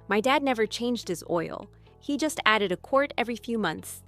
My dad never changed his oil. He just added a quart every few months.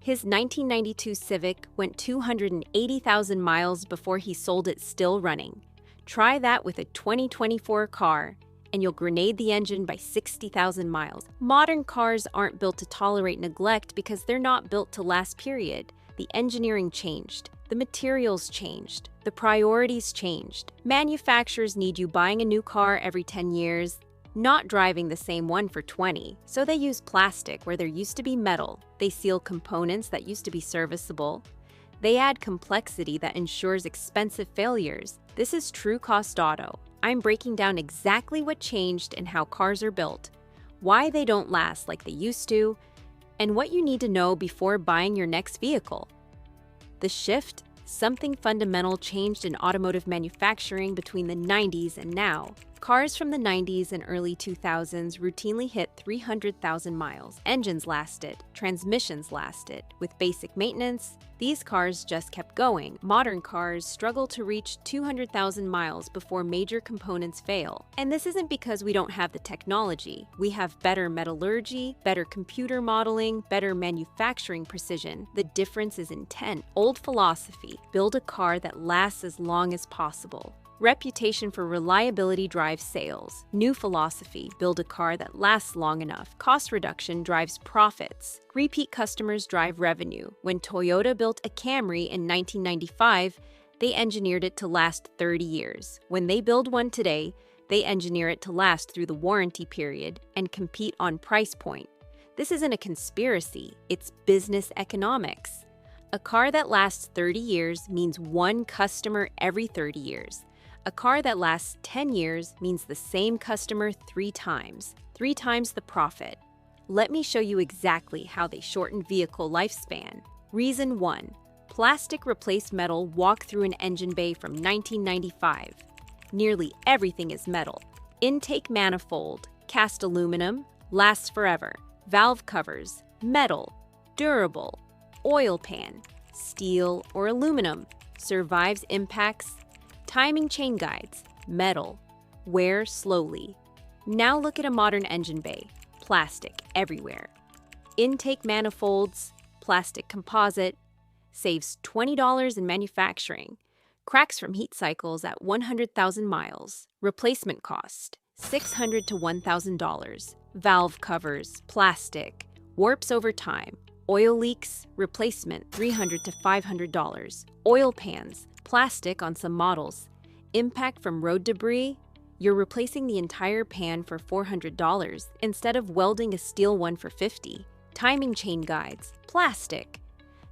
His 1992 Civic went 280,000 miles before he sold it still running. Try that with a 2024 car, and you'll grenade the engine by 60,000 miles. Modern cars aren't built to tolerate neglect because they're not built to last, period. The engineering changed. The materials changed. The priorities changed. Manufacturers need you buying a new car every 10 years, not driving the same one for 20. So they use plastic where there used to be metal. They seal components that used to be serviceable. They add complexity that ensures expensive failures. This is True Cost Auto. I'm breaking down exactly what changed and how cars are built, why they don't last like they used to, and what you need to know before buying your next vehicle. The shift? Something fundamental changed in automotive manufacturing between the 90s and now. Cars from the 90s and early 2000s routinely hit 300,000 miles. Engines lasted, transmissions lasted. With basic maintenance, these cars just kept going. Modern cars struggle to reach 200,000 miles before major components fail. And this isn't because we don't have the technology. We have better metallurgy, better computer modeling, better manufacturing precision. The difference is intent. Old philosophy: build a car that lasts as long as possible. Reputation for reliability drives sales. New philosophy: build a car that lasts long enough. Cost reduction drives profits. Repeat customers drive revenue. When Toyota built a Camry in 1995, they engineered it to last 30 years. When they build one today, they engineer it to last through the warranty period and compete on price point. This isn't a conspiracy, it's business economics. A car that lasts 30 years means one customer every 30 years. A car that lasts 10 years means the same customer 3 times the profit. Let me show you exactly how they shorten vehicle lifespan. Reason 1. Plastic replaced metal walk through an engine bay from 1995. Nearly everything is metal. Intake manifold, cast aluminum, lasts forever. Valve covers, metal, durable. Oil pan, steel or aluminum, survives impacts. Timing chain guides, metal, wear slowly. Now look at a modern engine bay, plastic everywhere. Intake manifolds, plastic composite, saves $20 in manufacturing. Cracks from heat cycles at 100,000 miles. Replacement cost, $600 to $1,000. Valve covers, plastic, warps over time. Oil leaks, replacement, $300 to $500. Oil pans, plastic on some models. Impact from road debris, you're replacing the entire pan for $400 instead of welding a steel one for $50. Timing chain guides, plastic.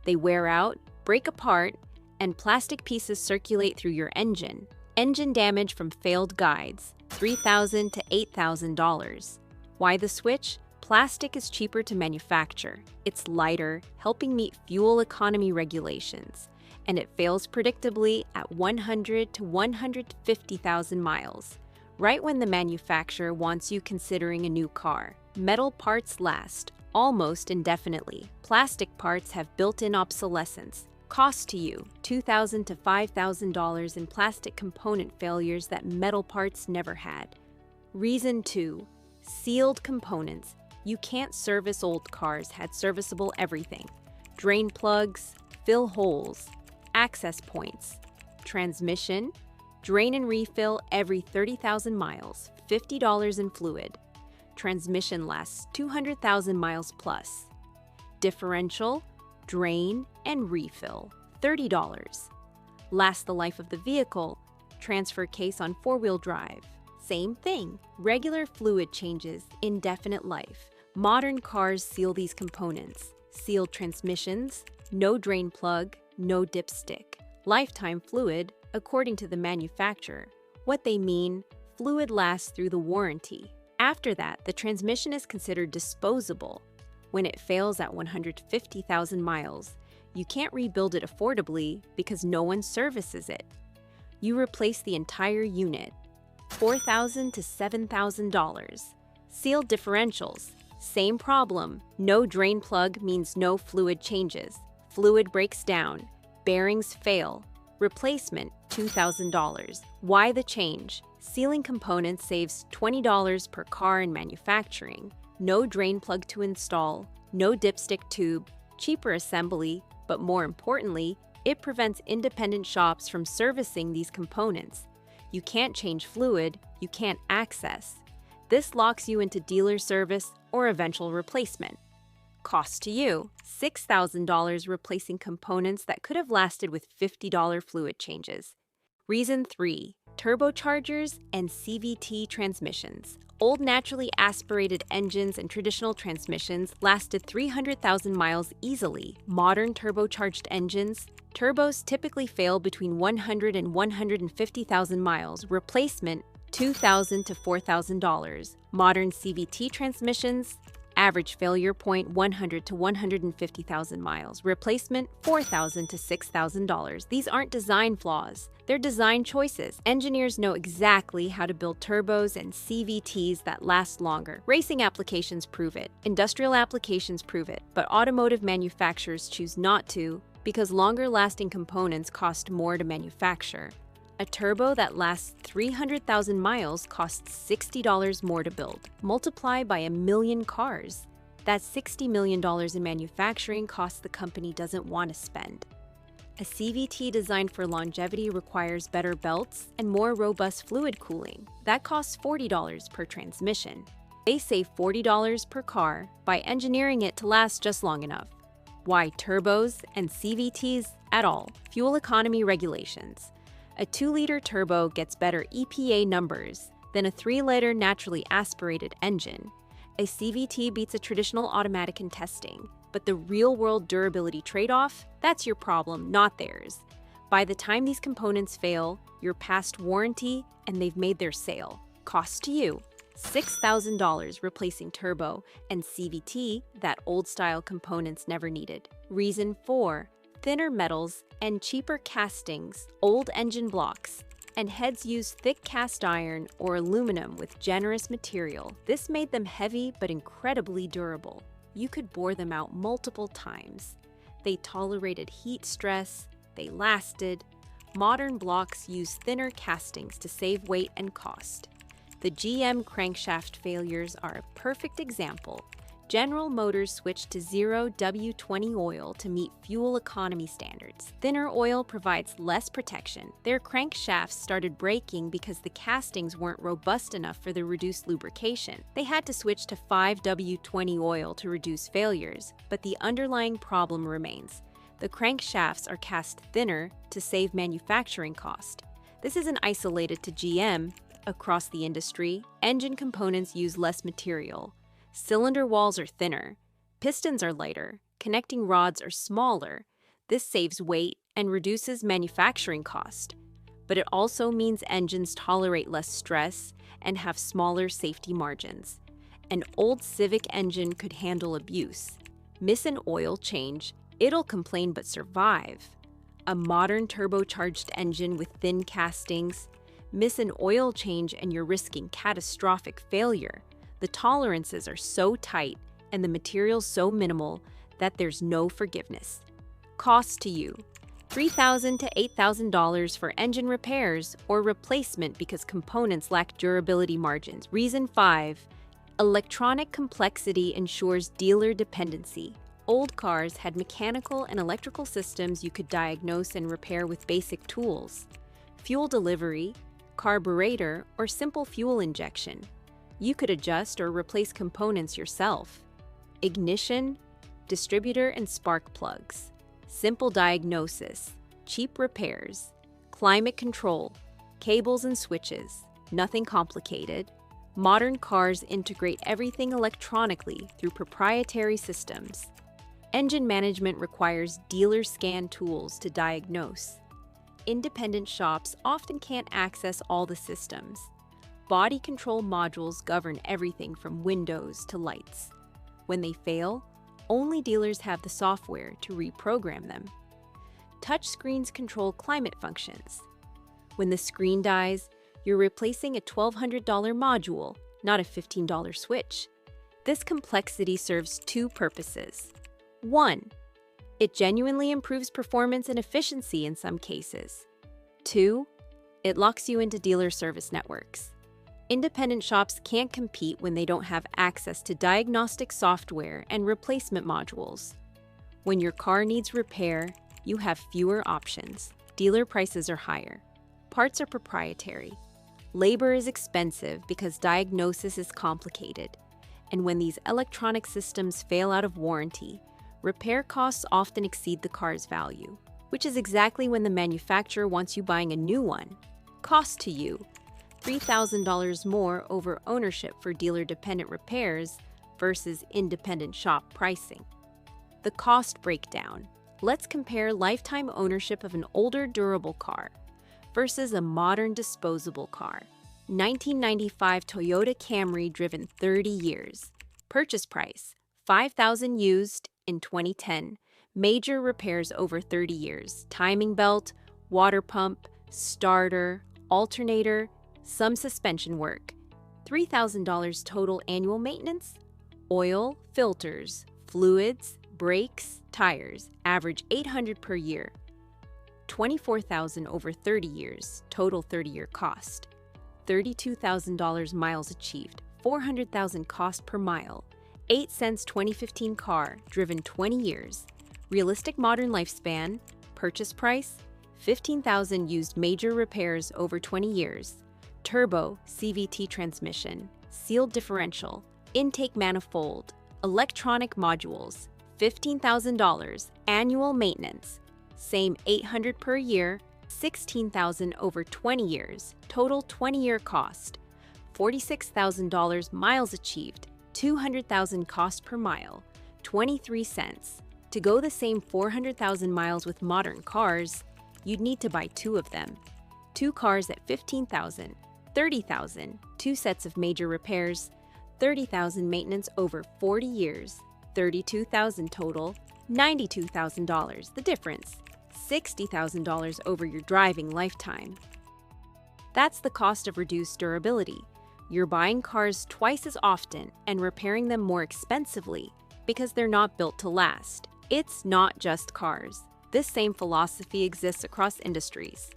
They wear out, break apart, and plastic pieces circulate through your engine. Engine damage from failed guides, $3,000 to $8,000. Why the switch? Plastic is cheaper to manufacture. It's lighter, helping meet fuel economy regulations. And it fails predictably at 100 to 150,000 miles, right when the manufacturer wants you considering a new car. Metal parts last almost indefinitely. Plastic parts have built-in obsolescence. Cost to you, $2,000 to $5,000 in plastic component failures that metal parts never had. Reason 2. Sealed components. You can't service old cars had serviceable everything. Drain plugs, fill holes, access points. Transmission, drain and refill every 30,000 miles, $50 in fluid. Transmission lasts 200,000 miles plus. Differential, drain and refill, $30. Lasts the life of the vehicle. Transfer case on 4-wheel drive. Same thing. Regular fluid changes, indefinite life. Modern cars seal these components. Sealed transmissions, no drain plug, no dipstick. Lifetime fluid, according to the manufacturer. What they mean, fluid lasts through the warranty. After that, the transmission is considered disposable. When it fails at 150,000 miles, you can't rebuild it affordably because no one services it. You replace the entire unit. $4,000 to $7,000. Sealed differentials. Same problem. No drain plug means no fluid changes. Fluid breaks down. Bearings fail. Replacement, $2,000. Why the change? Sealing components saves $20 per car in manufacturing. No drain plug to install, no dipstick tube, cheaper assembly, but more importantly, it prevents independent shops from servicing these components. You can't change fluid, you can't access. This locks you into dealer service or eventual replacement. Cost to you, $6,000 replacing components that could have lasted with $50 fluid changes. Reason 3. Turbochargers and CVT transmissions. Old naturally aspirated engines and traditional transmissions lasted 300,000 miles easily. Modern turbocharged engines, turbos typically fail between 100 and 150,000 miles. Replacement, $2,000 to $4,000. Modern CVT transmissions, average failure point 100 to 150,000 miles. Replacement, $4,000 to $6,000. These aren't design flaws. They're design choices. Engineers know exactly how to build turbos and CVTs that last longer. Racing applications prove it. Industrial applications prove it. But automotive manufacturers choose not to because longer-lasting components cost more to manufacture. A turbo that lasts 300,000 miles costs $60 more to build. Multiply by 1 million cars. That's $60 million in manufacturing costs the company doesn't want to spend. A CVT designed for longevity requires better belts and more robust fluid cooling. That costs $40 per transmission. They save $40 per car by engineering it to last just long enough. Why turbos and CVTs at all? Fuel economy regulations. A 2-liter turbo gets better EPA numbers than a 3-liter naturally aspirated engine. A CVT beats a traditional automatic in testing, but the real-world durability trade-off, that's your problem, not theirs. By the time these components fail, you're past warranty and they've made their sale. Cost to you, $6,000 replacing turbo and CVT that old-style components never needed. Reason 4. Thinner metals and cheaper castings. Old engine blocks and heads use thick cast iron or aluminum with generous material. This made them heavy but incredibly durable. You could bore them out multiple times. They tolerated heat stress, they lasted. Modern blocks use thinner castings to save weight and cost. The GM crankshaft failures are a perfect example. General Motors switched to zero W20 oil to meet fuel economy standards. Thinner oil provides less protection. Their crankshafts started breaking because the castings weren't robust enough for the reduced lubrication. They had to switch to 5W20 oil to reduce failures, but the underlying problem remains. The crankshafts are cast thinner to save manufacturing cost. This isn't isolated to GM. Across the industry, engine components use less material. Cylinder walls are thinner, pistons are lighter, connecting rods are smaller. This saves weight and reduces manufacturing cost. But it also means engines tolerate less stress and have smaller safety margins. An old Civic engine could handle abuse. Miss an oil change, it'll complain but survive. A modern turbocharged engine with thin castings, miss an oil change and you're risking catastrophic failure. The tolerances are so tight and the materials so minimal that there's no forgiveness. Cost to you, $3,000 to $8,000 for engine repairs or replacement because components lack durability margins. Reason 5. Electronic complexity ensures dealer dependency. Old cars had mechanical and electrical systems you could diagnose and repair with basic tools. Fuel delivery, carburetor, or simple fuel injection. You could adjust or replace components yourself. Ignition, distributor and spark plugs. Simple diagnosis, cheap repairs. Climate control, cables and switches. Nothing complicated. Modern cars integrate everything electronically through proprietary systems. Engine management requires dealer scan tools to diagnose. Independent shops often can't access all the systems. Body control modules govern everything from windows to lights. When they fail, only dealers have the software to reprogram them. Touch screens control climate functions. When the screen dies, you're replacing a $1,200 module, not a $15 switch. This complexity serves 2 purposes. 1. It genuinely improves performance and efficiency in some cases. 2. It locks you into dealer service networks. Independent shops can't compete when they don't have access to diagnostic software and replacement modules. When your car needs repair, you have fewer options. Dealer prices are higher. Parts are proprietary. Labor is expensive because diagnosis is complicated. And when these electronic systems fail out of warranty, repair costs often exceed the car's value, which is exactly when the manufacturer wants you buying a new one. Cost to you: $3,000 more over ownership for dealer-dependent repairs versus independent shop pricing. The cost breakdown. Let's compare lifetime ownership of an older durable car versus a modern disposable car. 1995 Toyota Camry driven 30 years. Purchase price: $5,000 used in 2010. Major repairs over 30 years. Timing belt, water pump, starter, alternator, some suspension work. $3,000 total annual maintenance. Oil, filters, fluids, brakes, tires, average $800 per year. $24,000 over 30 years, total 30-year cost. $32,000 miles achieved, $400,000 cost per mile. 8 cents 2015 car, driven 20 years. Realistic modern lifespan. Purchase price: $15,000 used, major repairs over 20 years. Turbo, CVT transmission, sealed differential, intake manifold, electronic modules. $15,000, annual maintenance. Same $800 per year, $16,000 over 20 years, total 20-year cost. $46,000 miles achieved, $200,000 cost per mile, 23 cents. To go the same 400,000 miles with modern cars, you'd need to buy 2 of them. 2 cars at $15,000, $30,000, 2 sets of major repairs, $30,000 maintenance over 40 years, $32,000 total, $92,000. The difference: $60,000 over your driving lifetime. That's the cost of reduced durability. You're buying cars twice as often and repairing them more expensively because they're not built to last. It's not just cars. This same philosophy exists across industries.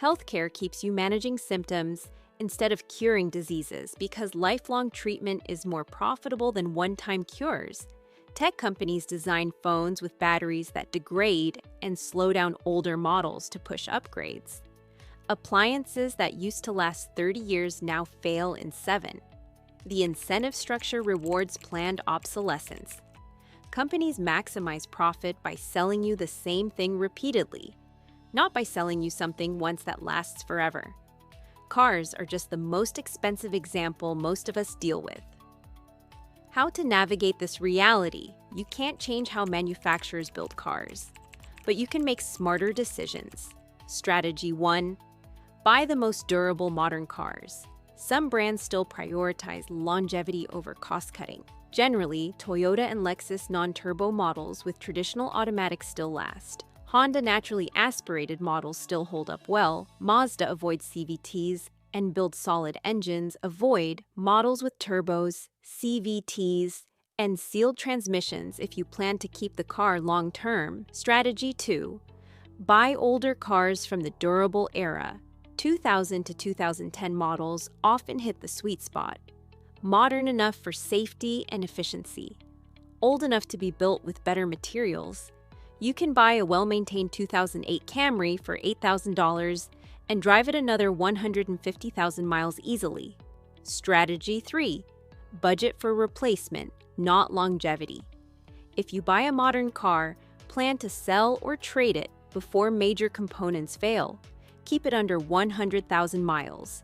Healthcare keeps you managing symptoms instead of curing diseases because lifelong treatment is more profitable than one-time cures. Tech companies design phones with batteries that degrade and slow down older models to push upgrades. Appliances that used to last 30 years now fail in 7. The incentive structure rewards planned obsolescence. Companies maximize profit by selling you the same thing repeatedly, not by selling you something once that lasts forever. Cars are just the most expensive example most of us deal with. How to navigate this reality: you can't change how manufacturers build cars, but you can make smarter decisions. Strategy 1: buy the most durable modern cars. Some brands still prioritize longevity over cost-cutting. Generally, Toyota and Lexus non-turbo models with traditional automatics still last. Honda naturally aspirated models still hold up well. Mazda avoids CVTs and builds solid engines. Avoid models with turbos, CVTs, and sealed transmissions if you plan to keep the car long-term. Strategy 2: buy older cars from the durable era. 2000 to 2010 models often hit the sweet spot. Modern enough for safety and efficiency. Old enough to be built with better materials. You can buy a well-maintained 2008 Camry for $8,000 and drive it another 150,000 miles easily. Strategy 3: budget for replacement, not longevity. If you buy a modern car, plan to sell or trade it before major components fail. Keep it under 100,000 miles.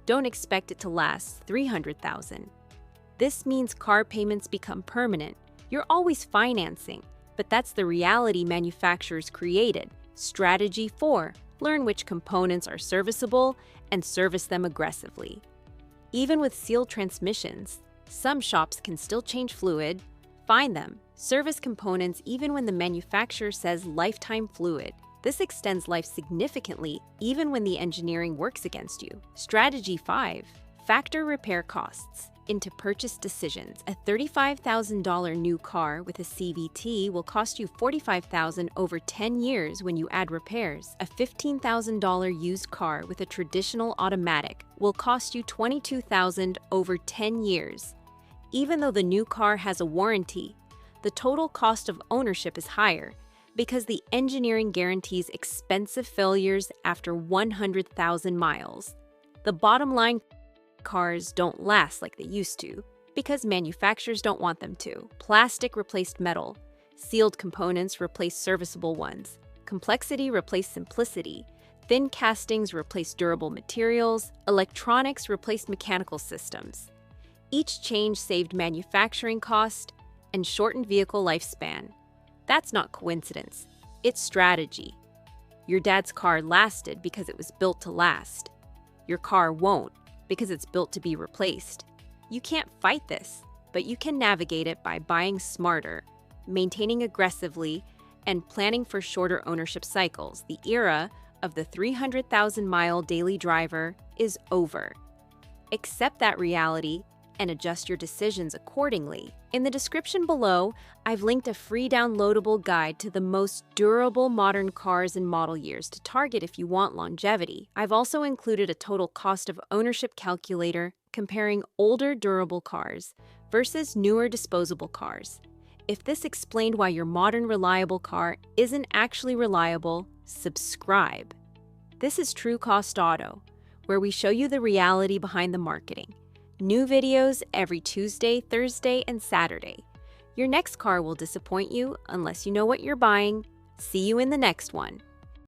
Don't expect it to last 300,000. This means car payments become permanent. You're always financing, but that's the reality manufacturers created. Strategy 4: learn which components are serviceable and service them aggressively. Even with sealed transmissions, some shops can still change fluid. Find them. Service components even when the manufacturer says lifetime fluid. This extends life significantly even when the engineering works against you. Strategy 5: factor repair costs. into purchase decisions. A $35,000 new car with a CVT will cost you $45,000 over 10 years when you add repairs. A $15,000 used car with a traditional automatic will cost you $22,000 over 10 years. Even though the new car has a warranty, the total cost of ownership is higher because the engineering guarantees expensive failures after 100,000 miles. The bottom line, cars don't last like they used to because manufacturers don't want them to. Plastic replaced metal. Sealed components replaced serviceable ones. Complexity replaced simplicity. Thin castings replaced durable materials. Electronics replaced mechanical systems. Each change saved manufacturing cost and shortened vehicle lifespan. That's not coincidence. It's strategy. Your dad's car lasted because it was built to last. Your car won't because it's built to be replaced. You can't fight this, but you can navigate it by buying smarter, maintaining aggressively, and planning for shorter ownership cycles. The era of the 300,000-mile daily driver is over. Accept that reality and adjust your decisions accordingly. In the description below, I've linked a free downloadable guide to the most durable modern cars and model years to target if you want longevity. I've also included a total cost of ownership calculator comparing older durable cars versus newer disposable cars. If this explained why your modern reliable car isn't actually reliable, subscribe. This is True Cost Auto, where we show you the reality behind the marketing. New videos every Tuesday, Thursday, and Saturday. Your next car will disappoint you unless you know what you're buying. See you in the next one.